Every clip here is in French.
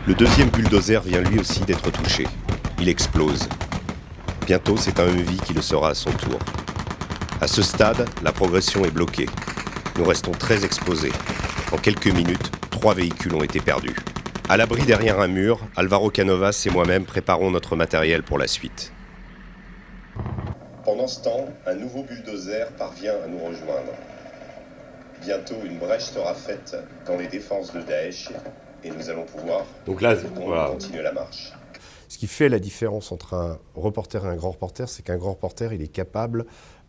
Le deuxième bulldozer vient lui aussi d'être touché. Il explose. Bientôt, c'est un Humvee qui le sera à son tour. À ce stade, la progression est bloquée. Nous restons très exposés. En quelques minutes, 3 véhicules ont été perdus. À l'abri derrière un mur, Alvaro Canovas et moi-même préparons notre matériel pour la suite. Pendant ce temps, un nouveau bulldozer parvient à nous rejoindre. Bientôt, une brèche sera faite dans les défenses de Daesh et nous allons pouvoir continuer la marche. Ce qui fait la différence entre un reporter et un grand reporter, c'est qu'un grand reporter, il est capable,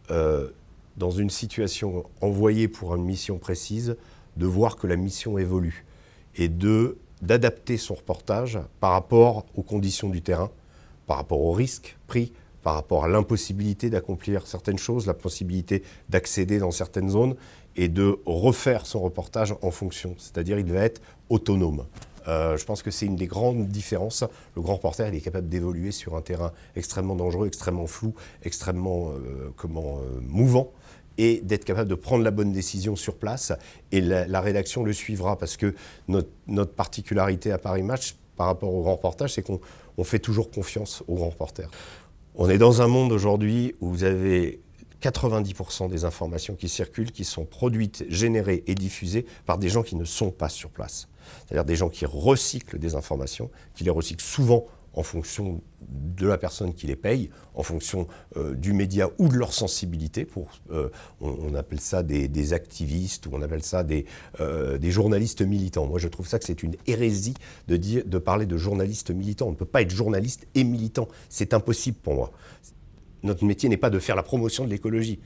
dans une situation envoyée pour une mission précise, de voir que la mission évolue et d'adapter son reportage par rapport aux conditions du terrain, par rapport aux risques pris, par rapport à l'impossibilité d'accomplir certaines choses, la possibilité d'accéder dans certaines zones et de refaire son reportage en fonction. C'est-à-dire il va être autonome. Je pense que c'est une des grandes différences. Le grand reporter, il est capable d'évoluer sur un terrain extrêmement dangereux, extrêmement flou, extrêmement mouvant, et d'être capable de prendre la bonne décision sur place. Et la rédaction le suivra, parce que notre particularité à Paris Match, par rapport au grand reportage, c'est qu'on fait toujours confiance au grand reporter. On est dans un monde aujourd'hui où vous avez 90% des informations qui circulent, qui sont produites, générées et diffusées par des gens qui ne sont pas sur place. C'est-à-dire des gens qui recyclent des informations, qui les recyclent souvent en fonction de la personne qui les paye, en fonction du média ou de leur sensibilité. On appelle ça des activistes, ou on appelle ça des journalistes militants. Moi, je trouve ça que c'est une hérésie de parler de journalistes militants. On ne peut pas être journaliste et militant. C'est impossible pour moi. Notre métier n'est pas de faire la promotion de l'écologie,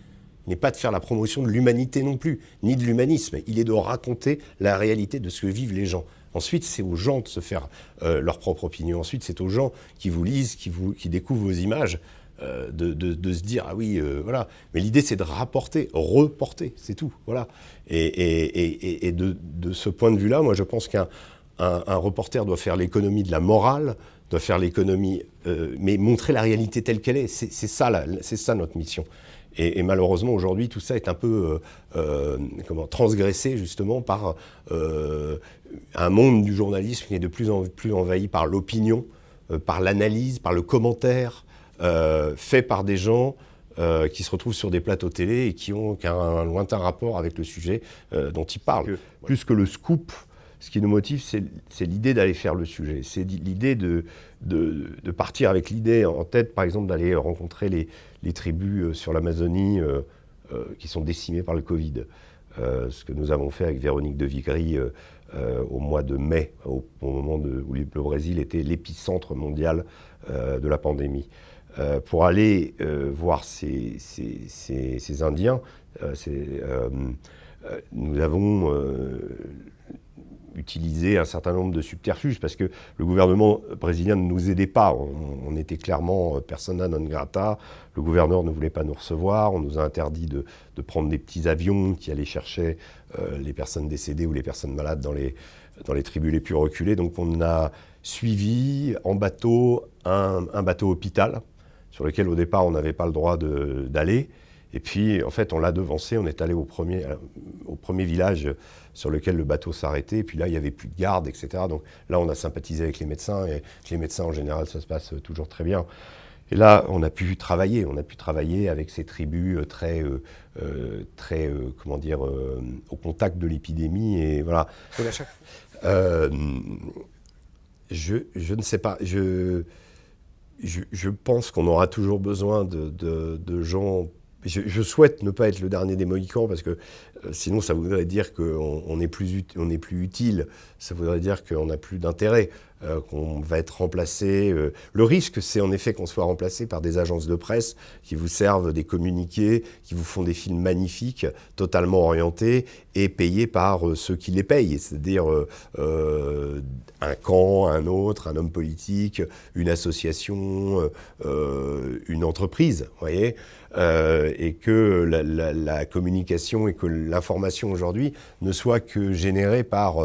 n'est pas de faire la promotion de l'humanité non plus, ni de l'humanisme. Il est de raconter la réalité de ce que vivent les gens. Ensuite, c'est aux gens de se faire leur propre opinion. Ensuite, c'est aux gens qui vous lisent, qui découvrent vos images, de se dire « ah oui, voilà ». Mais l'idée, c'est de rapporter, reporter, c'est tout. Voilà. Et de ce point de vue-là, moi, je pense qu'un reporter doit faire l'économie de la morale, doit faire l'économie, mais montrer la réalité telle qu'elle est. C'est ça notre mission. Et malheureusement, aujourd'hui, tout ça est un peu transgressé, justement, par un monde du journalisme qui est de plus en plus envahi par l'opinion, par l'analyse, par le commentaire, fait par des gens qui se retrouvent sur des plateaux télé et qui ont un lointain rapport avec le sujet dont ils parlent. Plus que le scoop, ce qui nous motive, c'est l'idée d'aller faire le sujet. C'est l'idée de partir avec l'idée en tête, par exemple, d'aller rencontrer les tribus sur l'Amazonie qui sont décimées par le Covid. Ce que nous avons fait avec Véronique de Vigry au mois de mai, au moment où le Brésil était l'épicentre mondial de la pandémie. Pour aller voir ces Indiens, nous avons utiliser un certain nombre de subterfuges parce que le gouvernement brésilien ne nous aidait pas. On était clairement persona non grata. Le gouverneur ne voulait pas nous recevoir. On nous a interdit de prendre des petits avions qui allaient chercher les personnes décédées ou les personnes malades dans les tribus les plus reculées. Donc on a suivi en bateau un bateau hôpital sur lequel au départ on n'avait pas le droit d'aller. Et puis, en fait, on l'a devancé, on est allé au premier village sur lequel le bateau s'arrêtait, et puis là, il n'y avait plus de garde, etc. Donc là, on a sympathisé avec les médecins, et les médecins, en général, ça se passe toujours très bien. Et là, on a pu travailler avec ces tribus très au contact de l'épidémie, et voilà. Je ne sais pas, je pense qu'on aura toujours besoin de gens. Je souhaite ne pas être le dernier des Mohicans parce que sinon ça voudrait dire qu'on n'est plus utile, ça voudrait dire qu'on n'a plus d'intérêt, qu'on va être remplacé. Le risque, c'est en effet qu'on soit remplacé par des agences de presse qui vous servent des communiqués, qui vous font des films magnifiques, totalement orientés et payés par ceux qui les payent, c'est-à-dire un camp, un autre, un homme politique, une association, une entreprise, vous voyez. Et que la communication et que l'information aujourd'hui ne soit que générée par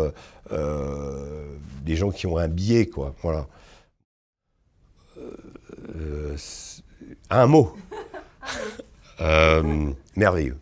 des gens qui ont un biais, quoi. Voilà. Un mot. Merveilleux.